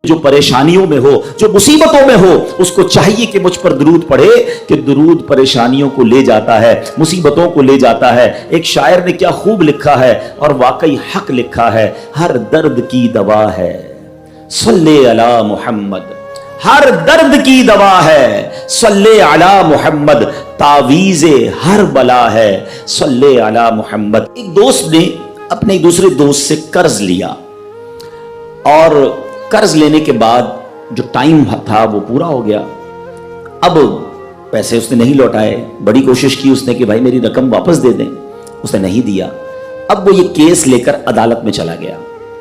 جو پریشانیوں میں ہو, جو مصیبتوں میں ہو, اس کو چاہیے کہ مجھ پر درود پڑھے, کہ درود پریشانیوں کو لے جاتا ہے, مصیبتوں کو لے جاتا ہے. ایک شاعر نے کیا خوب لکھا ہے, اور واقعی حق لکھا ہے, ہر درد کی دوا ہے صلی علی محمد, ہر درد کی دوا ہے صلی علی محمد, تعویذ ہر بلا ہے صلی علی محمد. ایک دوست نے اپنے ایک دوسرے دوست سے قرض لیا, اور قرض لینے کے بعد جو ٹائم تھا وہ پورا ہو گیا. اب پیسے اس نے نہیں لوٹائے, بڑی کوشش کی اس نے کہ بھائی میری رقم واپس دے دیں, اس نے نہیں دیا. اب وہ یہ کیس لے کر عدالت میں چلا گیا,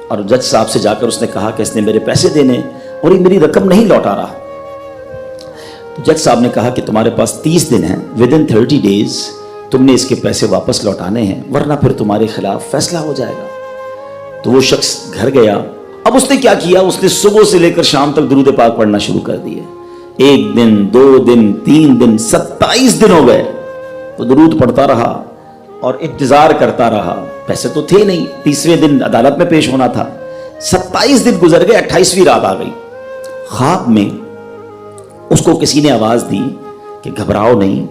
اور جج صاحب سے جا کر اس نے کہا کہ اس نے میرے پیسے دینے اور یہ میری رقم نہیں لوٹا رہا. تو جج صاحب نے کہا کہ تمہارے پاس 30 دن ہیں, ودن 30 days تم نے اس کے پیسے واپس لوٹانے ہیں, ورنہ پھر تمہارے خلاف فیصلہ ہو جائے گا. تو وہ شخص گھر گیا. اب اس نے کیا کیا, اس نے صبح سے لے کر شام تک درود پاک پڑھنا شروع کر دیے. 1 دن 2 دن 3 دن 27 دن ہو گئے. وہ درود پڑھتا رہا اور انتظار کرتا رہا. پیسے تو تھے نہیں, 30ویں دن عدالت میں پیش ہونا تھا. 27 دن گزر گئے, 28ویں رات آ گئی. خواب میں اس کو کسی نے آواز دی کہ گھبراؤ نہیں,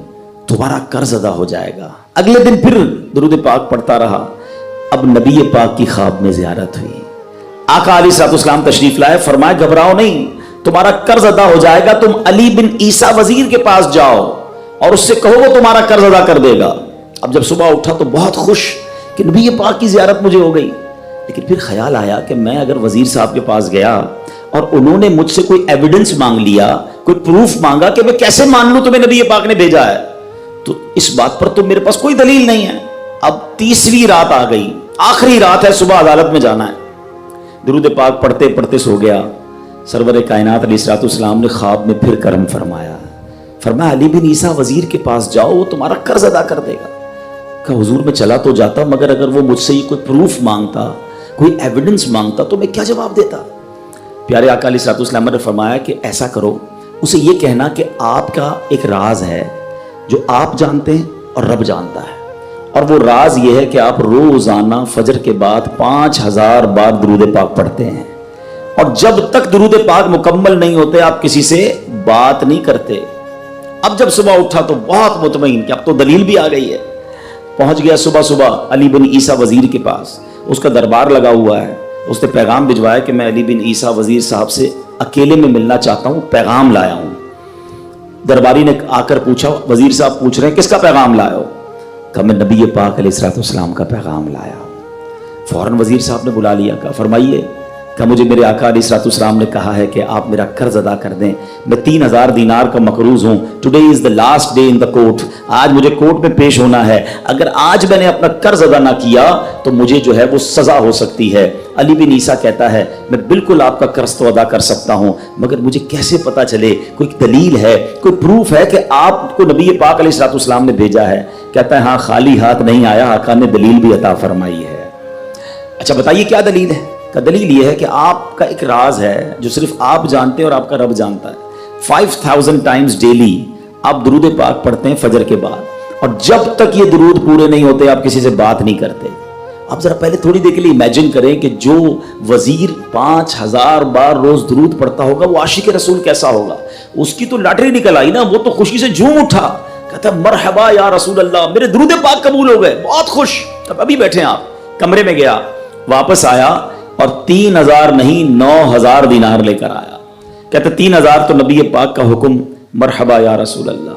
تمہارا قرض ادا ہو جائے گا. اگلے دن پھر درود پاک پڑھتا رہا. اب نبی پاک کی خواب میں زیارت ہوئی. آقا علیہ الصلوۃ والسلام تشریف لائے, فرمایا گھبراؤ نہیں, تمہارا قرض ادا ہو جائے گا. تم علی بن عیسیٰ وزیر کے پاس جاؤ اور اس سے کہو وہ تمہارا قرض ادا کر دے گا. اب جب صبح اٹھا تو بہت خوش کہ نبی پاک کی زیارت مجھے ہو گئی. لیکن پھر خیال آیا کہ میں اگر وزیر صاحب کے پاس گیا اور انہوں نے مجھ سے کوئی ایویڈنس مانگ لیا, کوئی پروف مانگا, کہ میں کیسے مان لوں تمہیں نبی پاک نے بھیجا ہے, تو اس بات پر تو میرے پاس کوئی دلیل نہیں ہے. اب 30ویں رات آ گئی, آخری رات ہے, صبح عدالت میں جانا ہے. درود پاک پڑھتے پڑھتے سو گیا. سرور کائنات علیہ الصلوۃ والسلام نے خواب میں پھر کرم فرمایا. فرمایا علی بن عیسیٰ وزیر کے پاس جاؤ, وہ تمہارا قرض ادا کر دے گا. کہ حضور میں چلا تو جاتا, مگر اگر وہ مجھ سے کوئی پروف مانگتا, کوئی ایویڈنس مانگتا, تو میں کیا جواب دیتا. پیارے آقا علیہ الصلوۃ والسلام نے فرمایا کہ ایسا کرو, اسے یہ کہنا کہ آپ کا ایک راز ہے جو آپ جانتے ہیں اور رب جانتا ہے, اور وہ راز یہ ہے کہ آپ روزانہ فجر کے بعد 5000 بار درود پاک پڑھتے ہیں, اور جب تک درود پاک مکمل نہیں ہوتے آپ کسی سے بات نہیں کرتے. اب جب صبح اٹھا تو بہت مطمئن کہ اب تو دلیل بھی آ گئی ہے. پہنچ گیا صبح صبح علی بن عیسیٰ وزیر کے پاس. اس کا دربار لگا ہوا ہے. اس نے پیغام بھجوایا کہ میں علی بن عیسیٰ وزیر صاحب سے اکیلے میں ملنا چاہتا ہوں, پیغام لایا ہوں. درباری نے آ کر پوچھا, وزیر صاحب پوچھ رہے ہیں کس کا پیغام لائے ہو؟ کہ میں نبی پاک علیہ الصلوۃ والسلام کا پیغام لایا ہوں. فوراً وزیر صاحب نے بلا لیا. کہا فرمائیے. کہ مجھے میرے آقا علیہ الصلوۃ والسلام نے کہا ہے کہ آپ میرا قرض ادا کر دیں. میں 3000 دینار کا مقروض ہوں. Today is the last day in the court. آج مجھے کورٹ میں پیش ہونا ہے. اگر آج میں نے اپنا قرض ادا نہ کیا تو مجھے جو ہے وہ سزا ہو سکتی ہے. علی بن عیسیٰ کہتا ہے میں بالکل آپ کا قرض تو ادا کر سکتا ہوں, مگر مجھے کیسے پتا چلے, کوئی دلیل ہے, کوئی پروف ہے کہ آپ کو نبی پاک علیہ الصلوۃ والسلام نے بھیجا ہے؟ کہتا ہے ہاں, خالی ہاتھ نہیں آیا, آقا نے دلیل بھی عطا فرمائی ہے. اچھا بتائیے کیا دلیل ہے؟ کا دلیل یہ ہے کہ آپ کا ایک راز ہے جو صرف آپ جانتے ہیں اور آپ کا رب جانتا ہے. 5000 ٹائمز ڈیلی آپ درود پاک پڑھتے ہیں فجر کے بعد, اور جب تک یہ درود پورے نہیں ہوتے آپ کسی سے بات نہیں کرتے. آپ ذرا پہلے تھوڑی دیر کے لیے امیجن کریں کہ جو وزیر 5000 بار روز درود پڑھتا ہوگا وہ عاشق رسول کیسا ہوگا. اس کی تو لاٹری نکل آئی نا, وہ تو خوشی سے جھوم اٹھا, کہتا مرحبا یا رسول اللہ, میرے درود پاک قبول ہو گئے, بہت خوش. اب ابھی بیٹھے ہیں آپ کمرے میں, گیا واپس آیا اور 3000 نہیں 9000 دینار لے کر آیا. کہتے 3000 تو نبی پاک کا حکم, مرحبا یا رسول اللہ,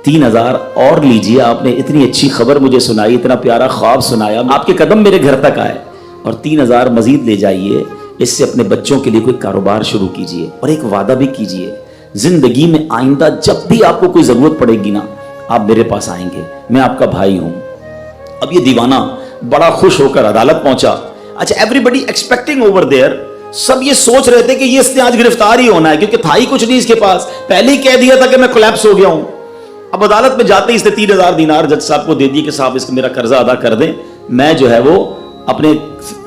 3000 اور لیجئے, آپ نے اتنی اچھی خبر مجھے سنائی, اتنا پیارا خواب سنایا, آپ کے قدم میرے گھر تک آئے, اور 3000 مزید لے جائیے, اس سے اپنے بچوں کے لیے کوئی کاروبار شروع کیجئے, اور ایک وعدہ بھی کیجئے, زندگی میں آئندہ جب بھی آپ کو کوئی ضرورت پڑے گی نا, آپ میرے پاس آئیں گے, میں آپ کا بھائی ہوں. اب یہ دیوانہ بڑا خوش ہو کر عدالت پہنچا. اچھا everybody expecting over there, سب یہ سوچ رہے تھے کہ یہ اس نے آج گرفتار ہی ہونا ہے, کیونکہ تھا ہی کچھ نہیں اس کے پاس, پہلے ہی کہہ دیا تھا کہ میں کولیپس ہو گیا ہوں. اب عدالت میں جاتے ہی اس نے 3000 دینار جج صاحب کو دے دی کہ صاحب اس کا میرا قرضہ ادا کر دیں, میں جو ہے وہ اپنے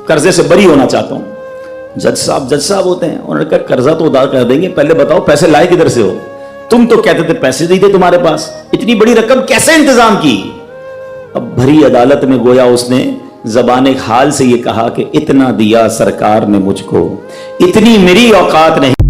قرضے سے بری ہونا چاہتا ہوں. جج صاحب ہوتے ہیں, انہوں نے کہا قرضہ تو ادا کر دیں گے, پہلے بتاؤ پیسے لائے کدھر سے ہو؟ تم تو کہتے تھے پیسے نہیں تھے تمہارے پاس, اتنی بڑی رقم کیسے انتظام کی؟ اب بھری عدالت میں گویا اس نے زبان حال سے یہ کہا کہ اتنا دیا سرکار نے مجھ کو، اتنی میری اوقات نہیں